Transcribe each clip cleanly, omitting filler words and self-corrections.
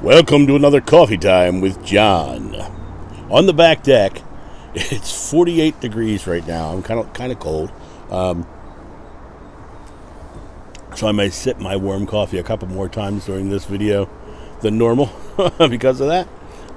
Welcome to another coffee time with John. On the back deck, it's 48 degrees right now. I'm kind of cold, so I may sip my warm coffee a couple more times during this video than normal because of that.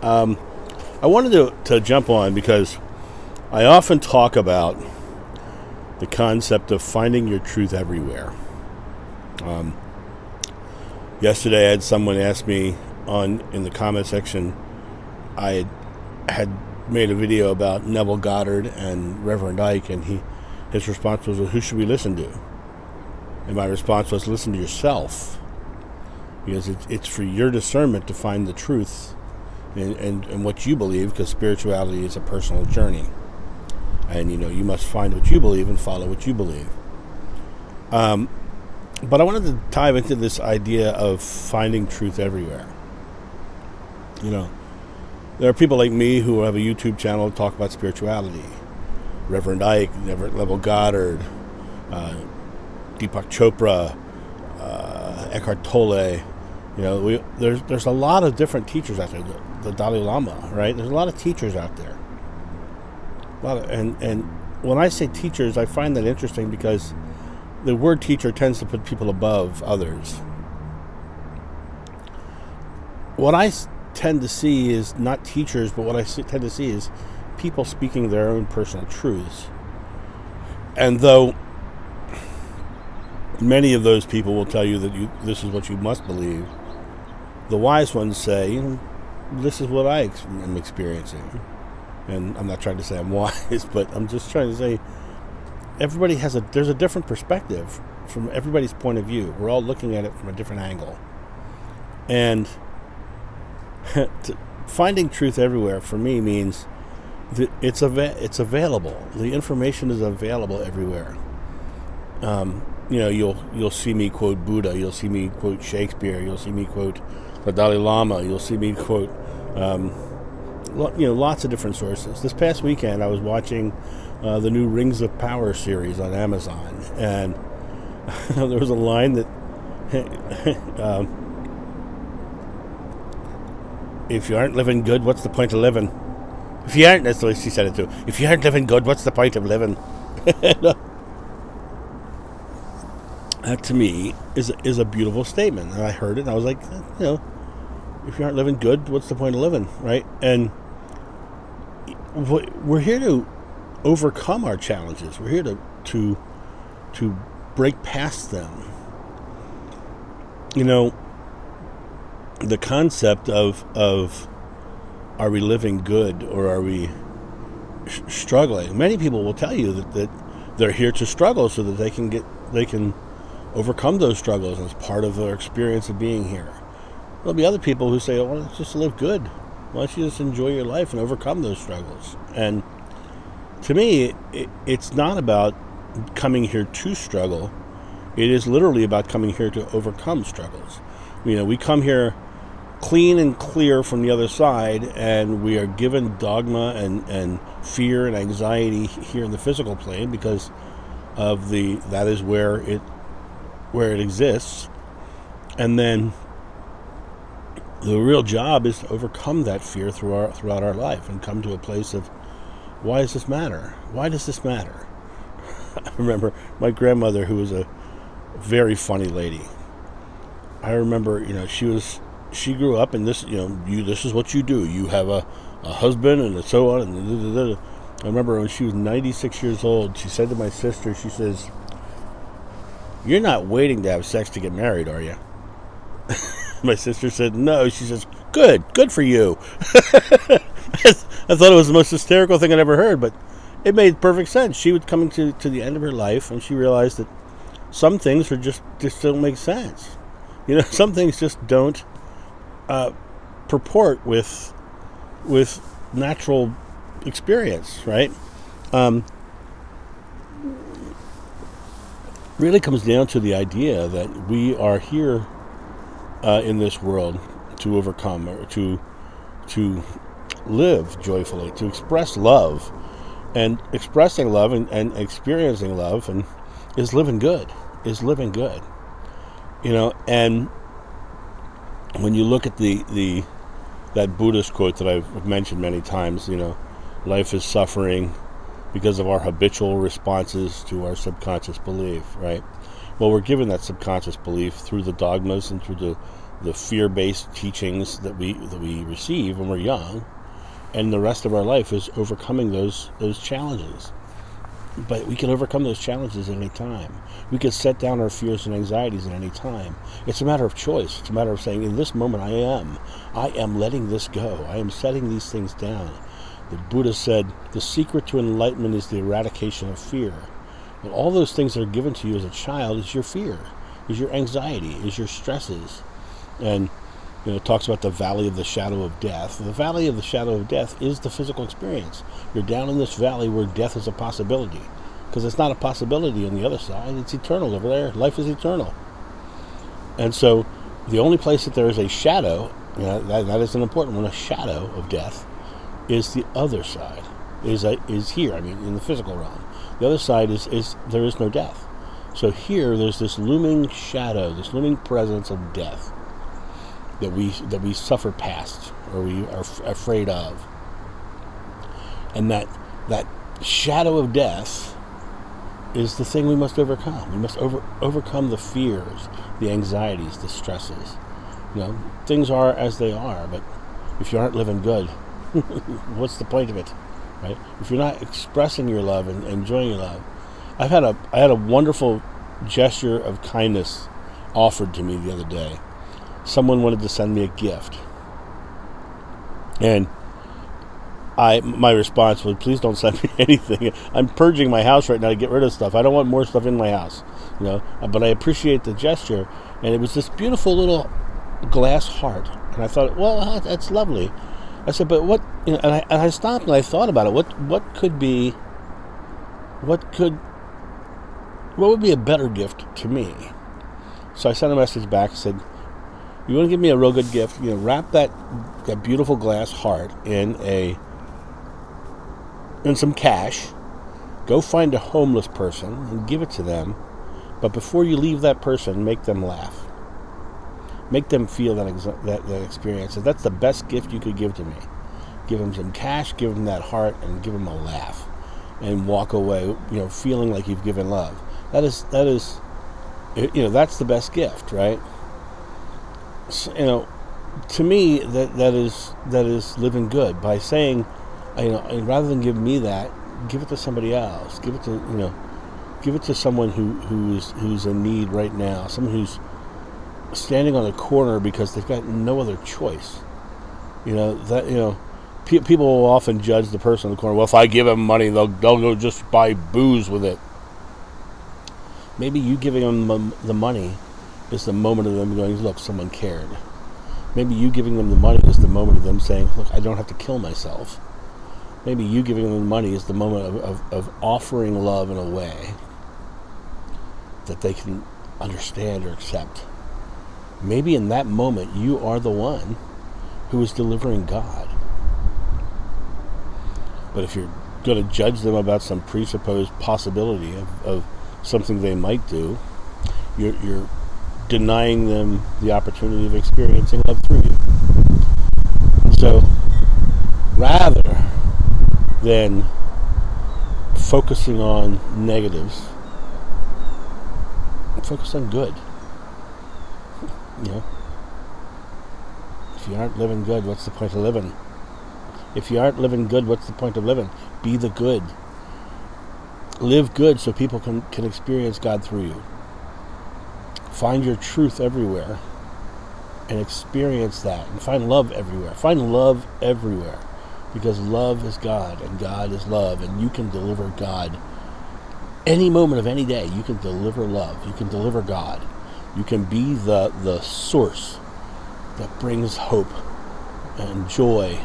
I wanted to jump on because I often talk about the concept of finding your truth everywhere. Yesterday, I had someone ask me in the comment section. I had made a video about Neville Goddard and Reverend Ike, and his response was, well, who should we listen to? And my response was, listen to yourself, because it's for your discernment to find the truth and what you believe, because spirituality is a personal journey, and you must find what you believe and follow what you believe. But I wanted to dive into this idea of finding truth everywhere. There are people like me who have a YouTube channel to talk about spirituality. Reverend Ike, Neville Goddard, Deepak Chopra, Eckhart Tolle. There's a lot of different teachers out there. The Dalai Lama, right? There's a lot of teachers out there. And when I say teachers, I find that interesting because the word teacher tends to put people above others. What I tend to see is not teachers, but what I tend to see is people speaking their own personal truths. And though many of those people will tell you that this is what you must believe, the wise ones say, this is what I am experiencing. And I'm not trying to say I'm wise, but I'm just trying to say there's a different perspective from everybody's point of view. We're all looking at it from a different angle. And finding truth everywhere for me means that it's available. The information is available everywhere. You'll see me quote Buddha. You'll see me quote Shakespeare. You'll see me quote the Dalai Lama. You'll see me quote lots of different sources. This past weekend, I was watching the new Rings of Power series on Amazon, and there was a line that if you aren't living good, what's the point of living? That's the way she said it too. If you aren't living good, what's the point of living? That to me is a beautiful statement, and I heard it, and I was like, if you aren't living good, what's the point of living, right? And we're here to overcome our challenges. We're here to break past them. The concept of are we living good or are we struggling? Many people will tell you that they're here to struggle so that they can overcome those struggles as part of their experience of being here. There'll be other people who say, well, just live good. Why don't you just enjoy your life and overcome those struggles? And to me, it's not about coming here to struggle. It is literally about coming here to overcome struggles. We come here clean and clear from the other side, and we are given dogma and fear and anxiety here in the physical plane because of that is where it exists. And then the real job is to overcome that fear throughout our life and come to a place of, why does this matter? Why does this matter? I remember my grandmother, who was a very funny lady. I remember, she grew up in this, this is what you do. You have a husband and so on. And I remember when she was 96 years old, she said to my sister, she says, you're not waiting to have sex to get married, are you? My sister said, no. She says, good for you. I thought it was the most hysterical thing I'd ever heard, but it made perfect sense. She was coming to the end of her life, and she realized that some things just don't make sense. Some things just don't purport with natural experience, right? Really comes down to the idea that we are here in this world to overcome, or to live joyfully, to express love, and expressing love and experiencing love and is living good. And when you look at the that Buddhist quote that I've mentioned many times, life is suffering because of our habitual responses to our subconscious belief, right? Well, we're given that subconscious belief through the dogmas and through the fear-based teachings that we receive when we're young, and the rest of our life is overcoming those challenges. But we can overcome those challenges at any time. We can set down our fears and anxieties at any time. It's a matter of choice. It's a matter of saying, in this moment, I am letting this go. I am setting these things down. The Buddha said, the secret to enlightenment is the eradication of fear. Well, all those things that are given to you as a child is your fear, is your anxiety, is your stresses. And it talks about the valley of the shadow of death. The valley of the shadow of death is the physical experience. You're down in this valley where death is a possibility. Because it's not a possibility on the other side. It's eternal over there. Life is eternal. And so the only place that there is a shadow, that is an important one, a shadow of death, is the other side, is here, in the physical realm. The other side is there is no death. So here there's this looming shadow, this looming presence of death that we suffer past, or we are afraid of. And that shadow of death is the thing we must overcome. We must overcome the fears, the anxieties, the stresses. Things are as they are, but if you aren't living good, what's the point of it, right? If you're not expressing your love and enjoying your love. I had a wonderful gesture of kindness offered to me the other day. Someone wanted to send me a gift, and my response was, please don't send me anything. I'm purging my house right now to get rid of stuff. I don't want more stuff in my house, but I appreciate the gesture. And it was this beautiful little glass heart, and I thought, well, that's lovely. I said, but what? And I stopped and I thought about it. What would be a better gift to me? So I sent a message back. Said, you want to give me a real good gift? Wrap that beautiful glass heart in some cash. Go find a homeless person and give it to them. But before you leave that person, make them laugh. Make them feel that experience. And that's the best gift you could give to me. Give them some cash, give them that heart, and give them a laugh. And walk away, feeling like you've given love. That is, that's the best gift, right? So, to me, that is living good by saying, rather than give me that, give it to somebody else. Give it to someone who's in need right now. Someone who's standing on a corner because they've got no other choice. People will often judge the person in the corner. Well, if I give them money, they'll go just buy booze with it. Maybe you giving them the money is the moment of them going, look, someone cared. Maybe you giving them the money is the moment of them saying, look, I don't have to kill myself. Maybe you giving them the money is the moment of offering love in a way that they can understand or accept. Maybe in that moment, you are the one who is delivering God. But if you're going to judge them about some presupposed possibility of something they might do, you're denying them the opportunity of experiencing love through you. So, rather than focusing on negatives, focus on good. If you aren't living good, what's the point of living? If you aren't living good, what's the point of living? Be the good. Live good so people can experience God through you. Find your truth everywhere and experience that. And find love everywhere. Find love everywhere. Because love is God and God is love. And you can deliver God any moment of any day. You can deliver love. You can deliver God. You can be the source that brings hope and joy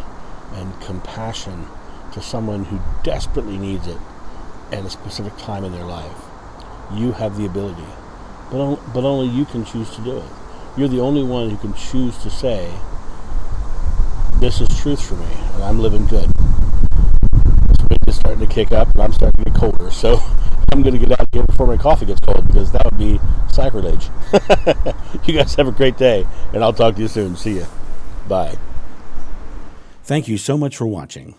and compassion to someone who desperately needs it at a specific time in their life. You have the ability. But only you can choose to do it. You're the only one who can choose to say, this is truth for me, and I'm living good. This week is starting to kick up, and I'm starting to get colder, so I'm going to get out here before my coffee gets cold, because that would be sacrilege. You guys have a great day, and I'll talk to you soon. See ya. Bye. Thank you so much for watching.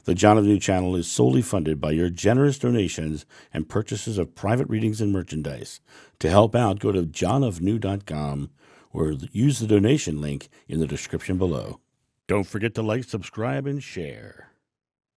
The John of New channel is solely funded by your generous donations and purchases of private readings and merchandise. To help out, go to johnofnew.com or use the donation link in the description below. Don't forget to like, subscribe, and share.